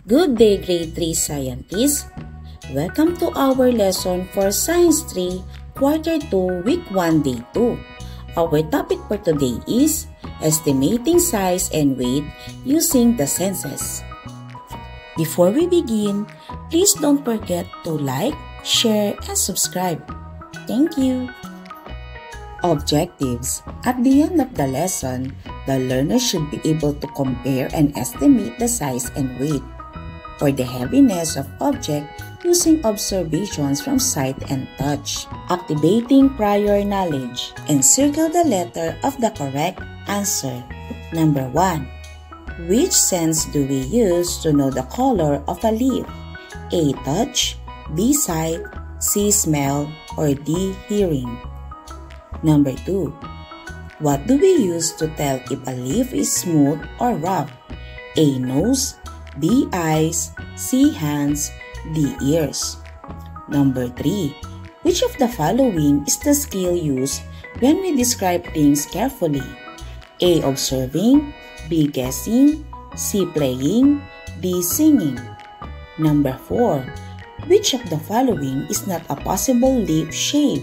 Good day, grade 3 scientists. Welcome to our lesson for Science 3, Quarter 2, Week 1, Day 2. Our topic for today is estimating size and weight using the senses. Before we begin, please don't forget to like, share, and subscribe. Thank you. Objectives. At the end of the lesson, the learner should be able to compare and estimate the size and weight or the heaviness of object using observations from sight and touch. Activating prior knowledge. Encircle the letter of the correct answer. Number 1. Which sense do we use to know the color of a leaf? A. Touch, B. Sight, C. Smell, or D. Hearing. Number 2. What do we use to tell if a leaf is smooth or rough? A. Nose, B. Eyes, C. Hands, D. Ears. Number 3. Which of the following is the skill used when we describe things carefully? A. Observing, B. Guessing, C. Playing, D. Singing. Number 4. Which of the following is not a possible leaf shape?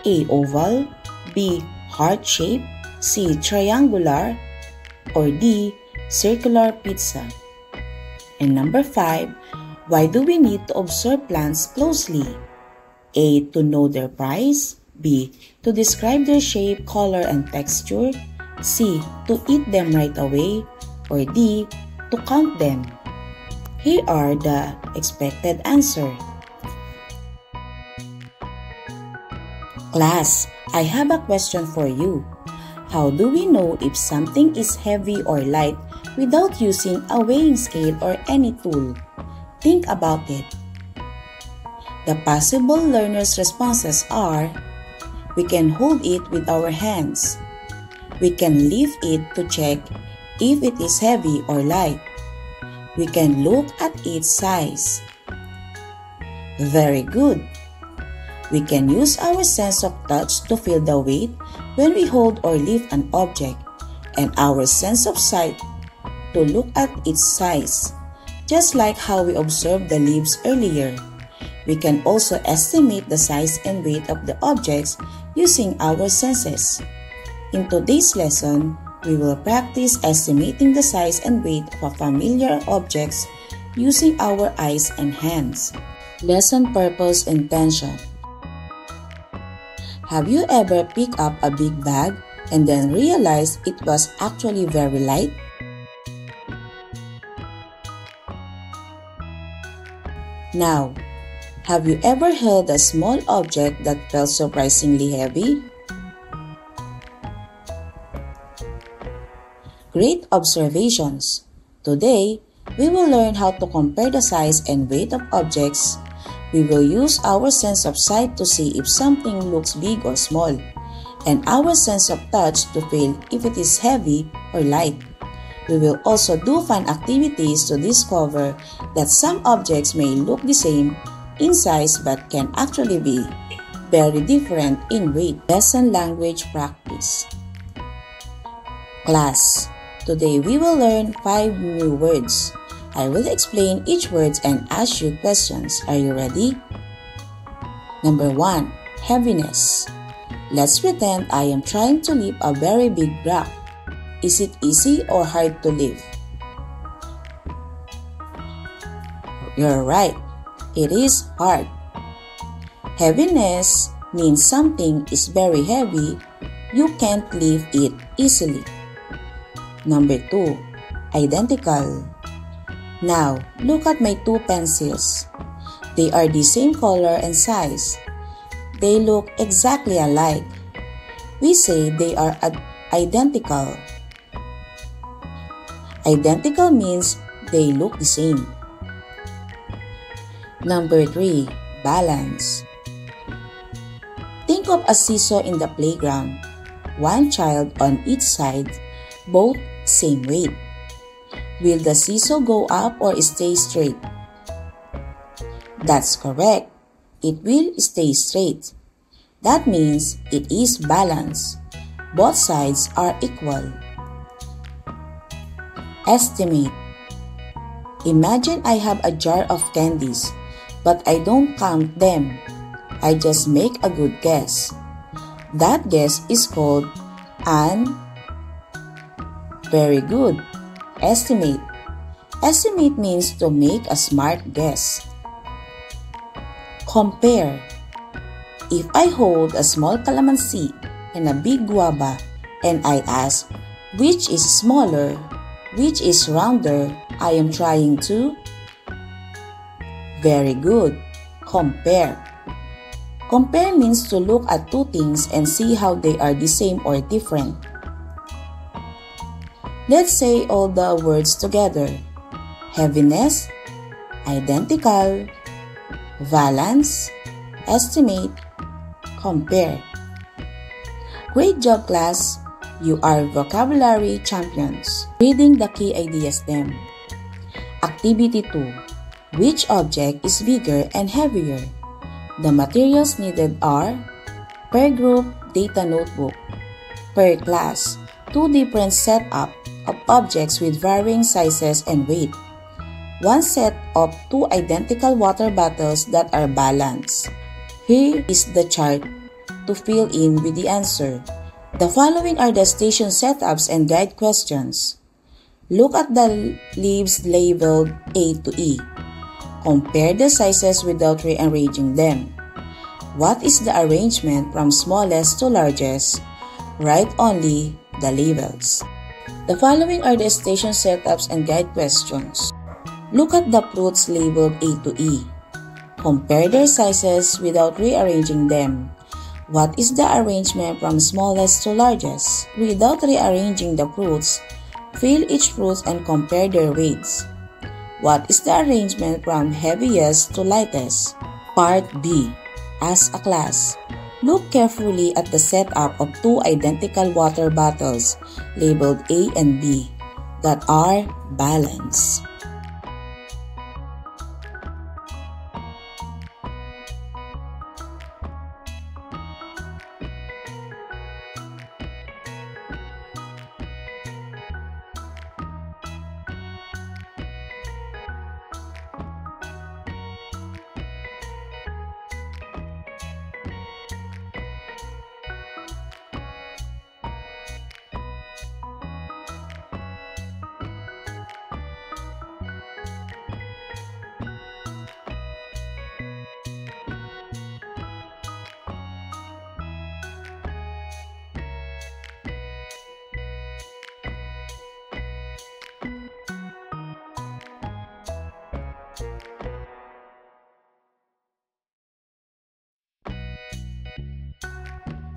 A. Oval, B. Heart shape, C. Triangular, or D. Circular pizza. And number 5, why do we need to observe plants closely? A. To know their price, B. To describe their shape, color, and texture, C. To eat them right away, or D. To count them. Here are the expected answer. Class, I have a question for you. How do we know if something is heavy or light without using a weighing scale or any tool? Think about it. The possible learners' responses are: we can hold it with our hands. We can lift it to check if it is heavy or light. We can look at its size. Very good. We can use our sense of touch to feel the weight when we hold or lift an object, and our sense of sight to look at its size. Just like how we observed the leaves earlier, we can also estimate the size and weight of the objects using our senses. In today's lesson, we will practice estimating the size and weight of familiar objects using our eyes and hands. Lesson purpose intention. Have you ever picked up a big bag and then realized it was actually very light? Now, have you ever held a small object that felt surprisingly heavy? Great observations! Today, we will learn how to compare the size and weight of objects. We will use our sense of sight to see if something looks big or small, and our sense of touch to feel if it is heavy or light. We will also do fun activities to discover that some objects may look the same in size but can actually be very different in weight. Lesson language practice. Class, today we will learn 5 new words. I will explain each word and ask you questions. Are you ready? Number 1. Heaviness. Let's pretend I am trying to lift a very big rock. Is it easy or hard to lift? You're right. It is hard. Heaviness means something is very heavy. You can't lift it easily. Number 2. Identical. Now, look at my 2 pencils. They are the same color and size. They look exactly alike. We say they are identical. Identical means they look the same. Number 3. Balance. Think of a seesaw in the playground. One child on each side, both same weight. Will the seesaw go up or stay straight? That's correct. It will stay straight. That means it is balanced. Both sides are equal. Estimate. Imagine I have a jar of candies, but I don't count them. I just make a good guess. That guess is called an very good estimate. Estimate means to make a smart guess. Compare. If I hold a small calamansi and a big guava and I ask, which is smaller, which is rounder, I am trying to? Very good. Compare. Compare means to look at two things and see how they are the same or different. Let's say all the words together. Heaviness, identical, balance, estimate, compare. Great job, class! You are vocabulary champions. Reading the key ideas then. Activity 2. Which object is bigger and heavier? The materials needed are per group data notebook, per class, 2 different setup of objects with varying sizes and weight, 1 set of 2 identical water bottles that are balanced. Here is the chart to fill in with the answer. The following are the station setups and guide questions. Look at the leaves labeled A to E. Compare the sizes without rearranging them. What is the arrangement from smallest to largest? Write only the labels. The following are the station setups and guide questions. Look at the fruits labeled A to E. Compare their sizes without rearranging them. What is the arrangement from smallest to largest? Without rearranging the fruits, fill each fruit and compare their weights. What is the arrangement from heaviest to lightest? Part B. As a class, look carefully at the setup of 2 identical water bottles labeled A and B that are balanced.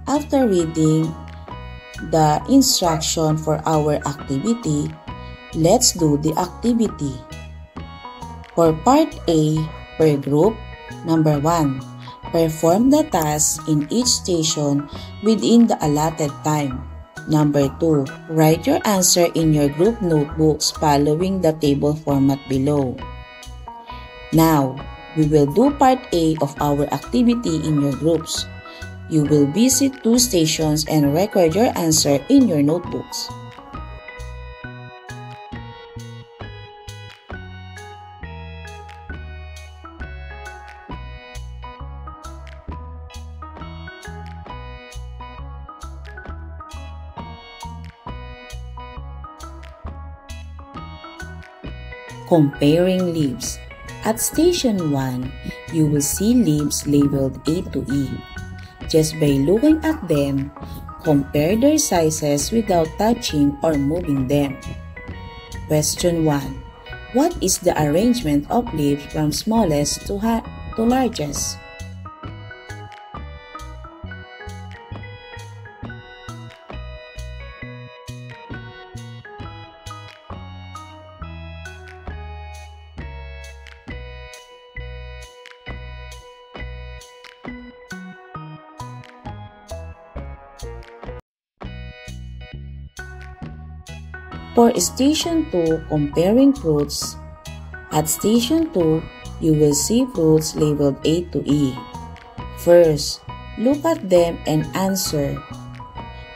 After reading the instruction for our activity, let's do the activity. For Part A, per group, number 1, perform the task in each station within the allotted time. Number 2, write your answer in your group notebooks following the table format below. Now, we will do Part A of our activity in your groups. You will visit 2 stations and record your answer in your notebooks. Comparing leaves. At Station 1, you will see leaves labeled A to E. Just by looking at them, compare their sizes without touching or moving them. Question 1. What is the arrangement of leaves from smallest to largest? For Station 2, comparing fruits. At Station 2, you will see fruits labeled A to E. First, look at them and answer.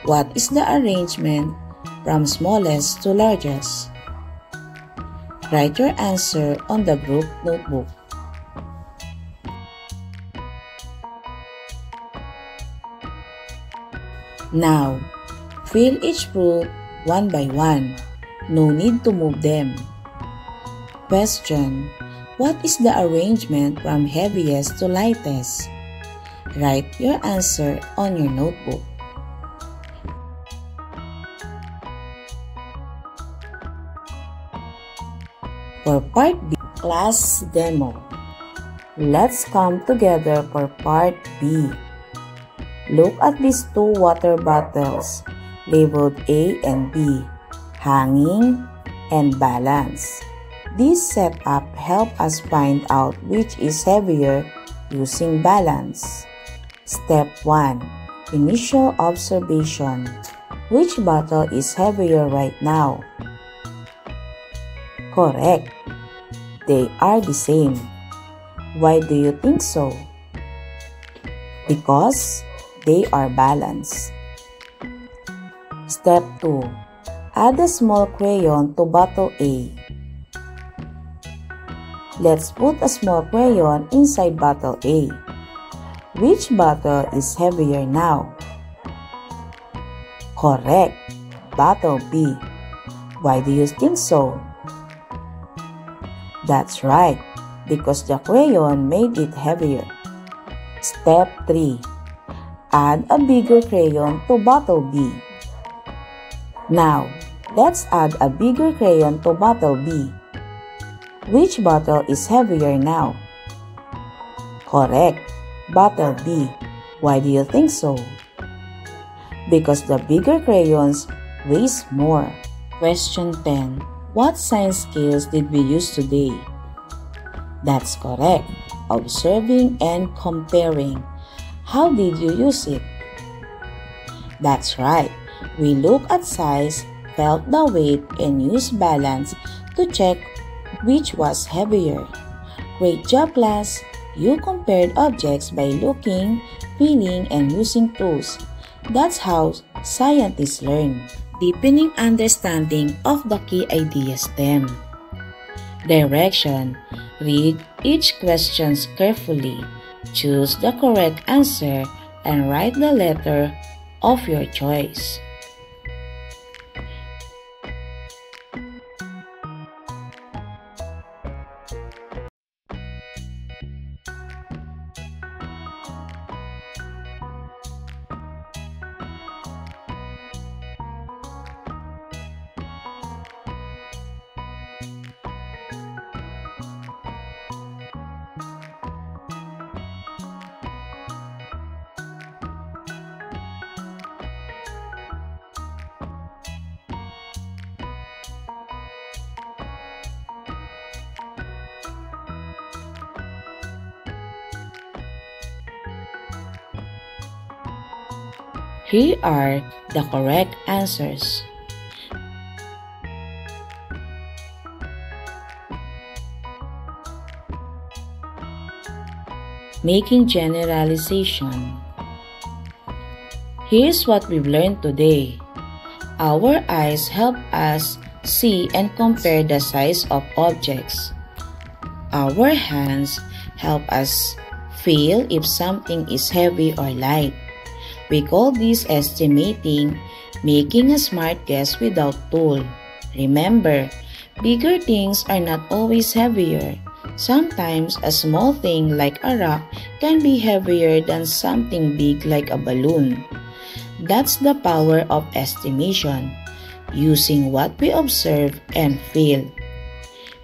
What is the arrangement from smallest to largest? Write your answer on the group notebook. Now, fill each fruit one by one. No need to move them. Question: what is the arrangement from heaviest to lightest? Write your answer on your notebook. For part B, class demo. Let's come together for part B. Look at these two water bottles labeled A and B, hanging and balance. This setup helps us find out which is heavier using balance. Step 1. Initial observation. Which bottle is heavier right now? Correct. They are the same. Why do you think so? Because they are balanced. Step 2. Add a small crayon to bottle A. Let's put a small crayon inside bottle A. Which bottle is heavier now? Correct. Bottle B. Why do you think so? That's right, because the crayon made it heavier. Step 3. Add a bigger crayon to bottle B. Now, let's add a bigger crayon to bottle B. Which bottle is heavier now? Correct, bottle B. Why do you think so? Because the bigger crayons weighs more. Question 10. What science skills did we use today? That's correct, observing and comparing. How did you use it? That's right. We look at size, felt the weight, and used balance to check which was heavier. Great job, class! You compared objects by looking, feeling, and using tools. That's how scientists learn. Deepening understanding of the key idea STEM. Direction. Read each question carefully. Choose the correct answer and write the letter of your choice. Here are the correct answers. Making generalization. Here's what we've learned today. Our eyes help us see and compare the size of objects. Our hands help us feel if something is heavy or light. We call this estimating, making a smart guess without tool. Remember, bigger things are not always heavier. Sometimes a small thing like a rock can be heavier than something big like a balloon. That's the power of estimation, using what we observe and feel.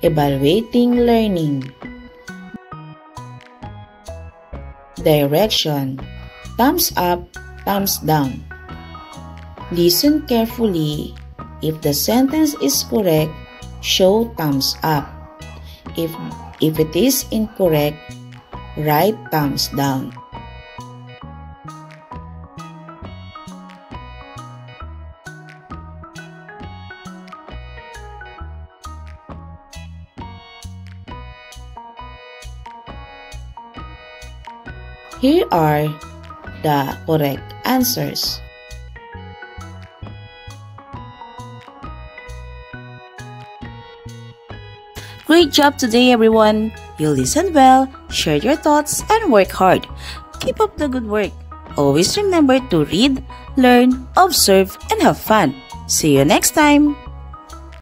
Evaluating learning. Direction. Thumbs up, thumbs down. Listen carefully. If the sentence is correct, show thumbs up. If it is incorrect, write thumbs down. Here are the correct answers. Great job today, everyone! You listened well, shared your thoughts, and work hard. Keep up the good work. Always remember to read, learn, observe, and have fun. See you next time!